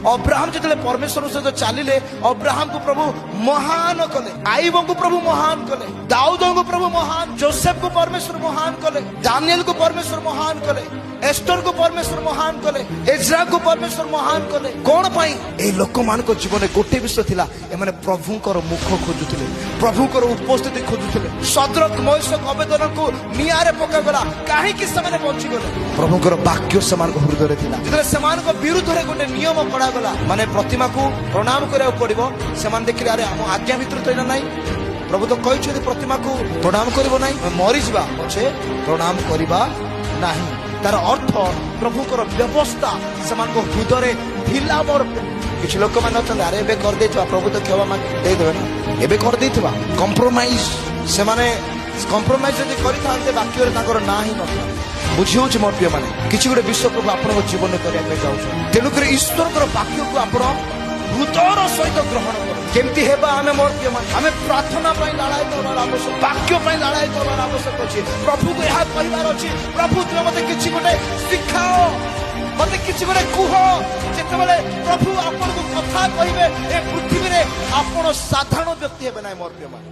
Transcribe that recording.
Abraham जो परमेश्वर सहित चलिले अब्राहम को प्रभु महान कले, आईब को प्रभु महान कले, दाऊद को प्रभु महान, जोसेफ को परमेश्वर महान कले, दानियल को परमेश्वर महान कले, एस्टर को परमेश्वर महान कले, एज्रा को परमेश्वर महान कले। कौन पाई ए लोक मान को जीवन गोटे विषय थिला, एमाने प्रभुंकर मुख खोजुथिले, प्रभुंकर उपस्थिति खोजुथिले। सदरक मोशक अबेदन को नियारे पका गला, काहे कि समाने पहुंची गले, प्रभुंकर वाक्य समान को हृदय रे थिला। जेतले समान को विरुद्ध रे गोटे नियम पड़ा गला, माने प्रतिमा को प्रणाम करिया पड़िबो। समान देखिले अरे हम आज्ञा भीतर तो इना नाही, प्रभु तो कहि प्रतिमा को प्रणाम करिबो नाही, मरि जिबा पछे प्रणाम करिबा नाही। तार अर्थ प्रभुकर व्यवस्था समान को हृदय ढिला मोर। किछ लोक मान अछन अरे एबे कर देथवा, प्रभु तो क्षमा मांग दे देबे ना, एबे कर देथवा। कंप्रोमाइज से माने कंप्रोमाइज जदि करि थांते वाक्य रे ताकर ना ही नथा। बुझी होछ मोर प्रिय माने किछ गुडे विश्व प्रभु आपन जीवन में करिया पे जाउछ। तेनु कर ईश्वरकर वाक्य को आपण हृदयर सहित ग्रहण करो। केमती हेबा आमे मोर प्रिय माने आमे प्रार्थना पई लड़ाई करबार आवश्यक, वाक्य पई लड़ाई करबार आवश्यक अछि। प्रभु को यह परिवार अछि, प्रभु तुम मते किछि गुडे सिखाओ, मते किछि गुडे कुह। जेतेबेले प्रभु आपन को कथा कहिबे ए पृथ्वी रे आपण साधारण व्यक्ति हेबे नै मोर प्रिय माने।